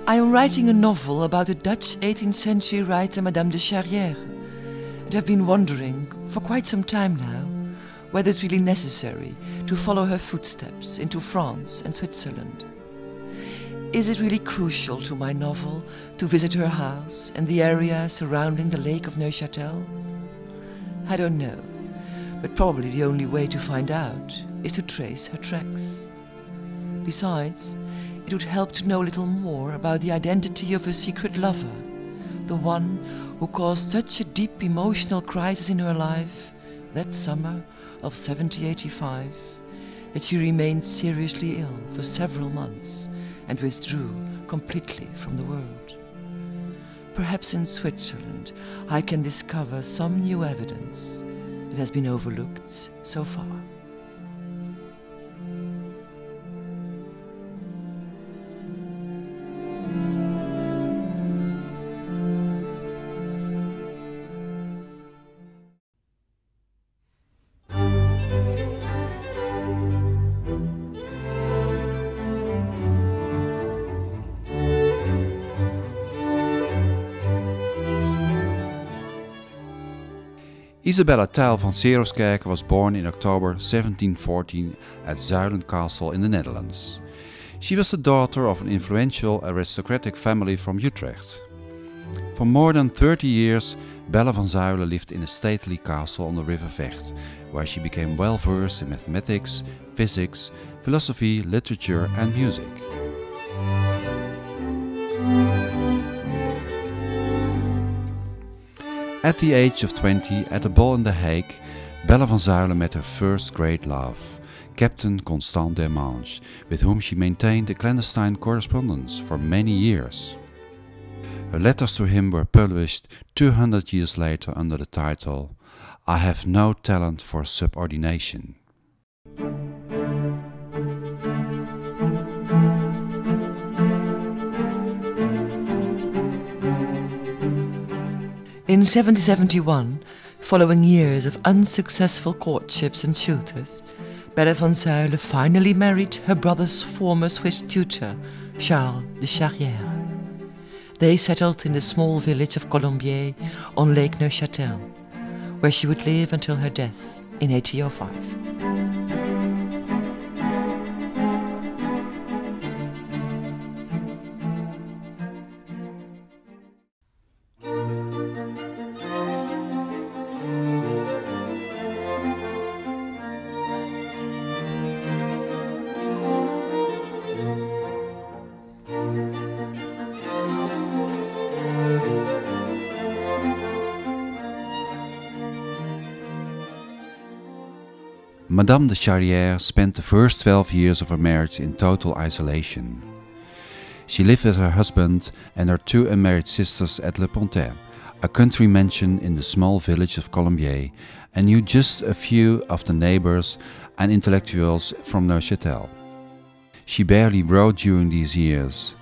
I am writing a novel about a Dutch 18th century writer, Madame de Charrière, and have been wondering for quite some time now whether it's really necessary to follow her footsteps into France and Switzerland. Is it really crucial to my novel to visit her house and the area surrounding the lake of Neuchâtel? I don't know, but probably the only way to find out is to trace her tracks. Besides, it would help to know a little more about the identity of her secret lover, the one who caused such a deep emotional crisis in her life that summer of 1785 that she remained seriously ill for several months and withdrew completely from the world. Perhaps in Switzerland I can discover some new evidence that has been overlooked so far. Isabella Tijl van Seroskerke was born in October 1714 at Zuilen Castle in the Netherlands. She was the daughter of an influential aristocratic family from Utrecht. For more than 30 years, Bella van Zuilen lived in a stately castle on the river Vecht, where she became well versed in mathematics, physics, philosophy, literature and music. At the age of 20, at a ball in The Hague, Bella van Zuilen met her first great love, Captain Constant Dermange, with whom she maintained a clandestine correspondence for many years. Her letters to him were published 200 years later under the title "I Have No Talent for Subordination." In 1771, following years of unsuccessful courtships and suitors, Bella van Zuilen finally married her brother's former Swiss tutor, Charles de Charrière. They settled in the small village of Colombier on Lake Neuchâtel, where she would live until her death in 1805. Madame de Charrière spent the first 12 years of her marriage in total isolation. She lived with her husband and her two unmarried sisters at Le Pontet, a country mansion in the small village of Colombier, and knew just a few of the neighbors and intellectuals from Neuchâtel. She barely wrote during these years.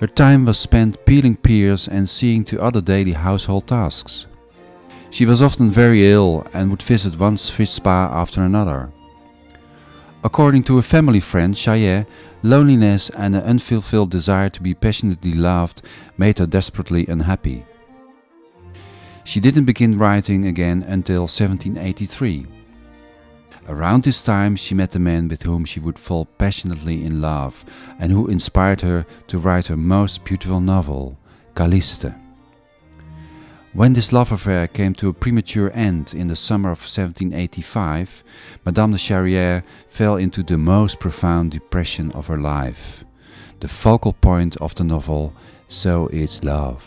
Her time was spent peeling pears and seeing to other daily household tasks. She was often very ill and would visit one Swiss spa after another. According to a family friend, Charrière, loneliness and an unfulfilled desire to be passionately loved made her desperately unhappy. She didn't begin writing again until 1783. Around this time she met the man with whom she would fall passionately in love and who inspired her to write her most beautiful novel, Caliste. When this love affair came to a premature end in the summer of 1785, Madame de Charrière fell into the most profound depression of her life. The focal point of the novel, So It's Love.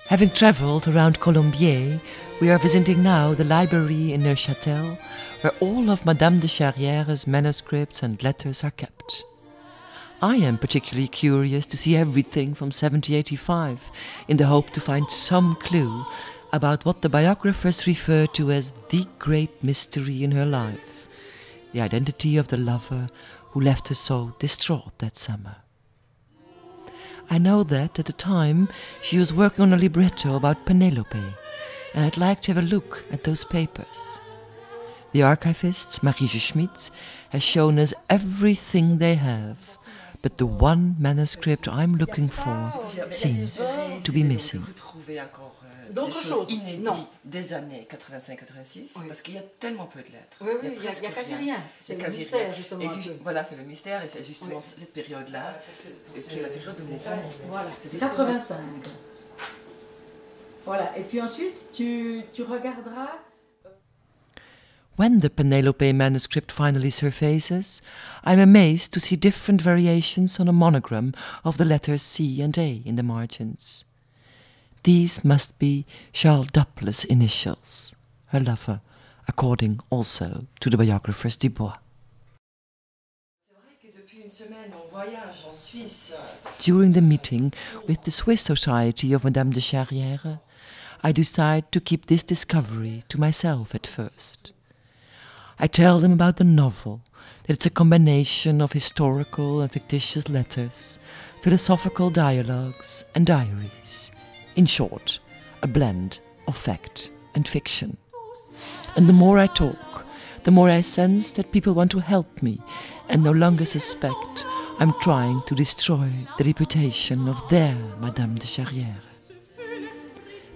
Having travelled around Colombier, we are visiting now the library in Neuchâtel, where all of Madame de Charrière's manuscripts and letters are kept. I am particularly curious to see everything from 1785, in the hope to find some clue about what the biographers refer to as the great mystery in her life, the identity of the lover who left her so distraught that summer. I know that at the time she was working on a libretto about Penelope, and I'd like to have a look at those papers. The archivist, Marie-Antoinette Schmidt, has shown us everything they have, but the one manuscript I'm looking for seems to be missing. D'autres choses? Non. Des années 85-86, Oui. parce qu'il y a tellement peu de lettres. Oui, il y a quasi rien. C'est le mystère, justement. Voilà, c'est le mystère, et c'est justement cette période-là qui est la période de mon roman. Voilà, 85. Voilà, et puis ensuite, tu regarderas... When the Penelope manuscript finally surfaces, I'm amazed to see different variations on a monogram of the letters C and A in the margins. These must be Charles Duple's initials, her lover, according also to the biographers Dubois. During the meeting with the Swiss Society of Madame de Charrière, I decide to keep this discovery to myself at first. I tell them about the novel, that it's a combination of historical and fictitious letters, philosophical dialogues and diaries. In short, a blend of fact and fiction. And the more I talk, the more I sense that people want to help me and no longer suspect I'm trying to destroy the reputation of their Madame de Charrière.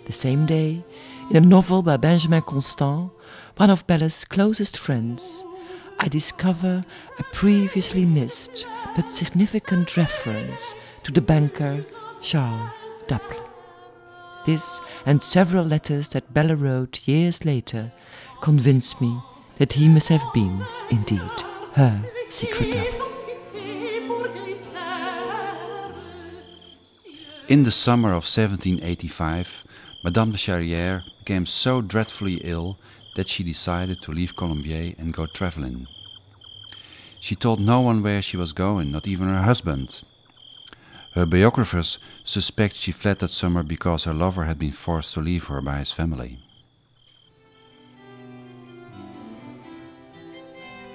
The same day, in a novel by Benjamin Constant, one of Bella's closest friends, I discover a previously missed but significant reference to the banker Charles Duple. This and several letters that Bella wrote years later convince me that he must have been, indeed, her secret lover. In the summer of 1785, Madame de Charrière became so dreadfully ill that she decided to leave Colombier and go traveling. She told no one where she was going, not even her husband. Her biographers suspect she fled that summer because her lover had been forced to leave her by his family.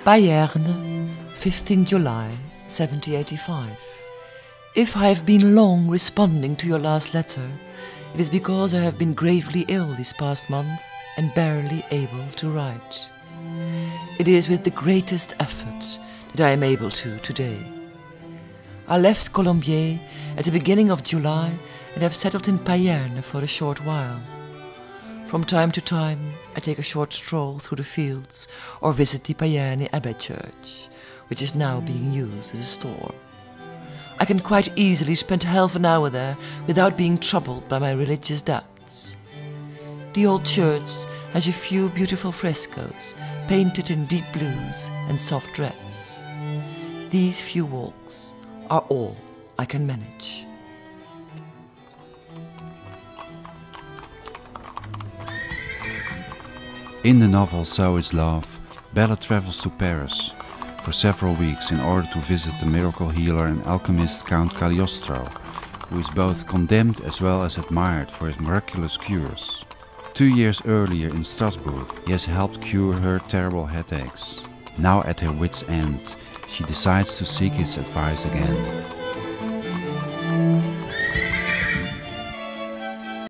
Bayern, 15 July 1785. If I have been long responding to your last letter, it is because I have been gravely ill this past month and barely able to write. It is with the greatest effort that I am able to today. I left Colombier at the beginning of July and have settled in Payerne for a short while. From time to time, I take a short stroll through the fields or visit the Payerne Abbey Church, which is now being used as a store. I can quite easily spend half an hour there without being troubled by my religious doubts. The old church has a few beautiful frescoes painted in deep blues and soft reds. These few walks are all I can manage. In the novel So Is Love, Bella travels to Paris for several weeks in order to visit the miracle healer and alchemist Count Cagliostro, who is both condemned as well as admired for his miraculous cures. 2 years earlier in Strasbourg, he has helped cure her terrible headaches. Now at her wit's end, she decides to seek his advice again.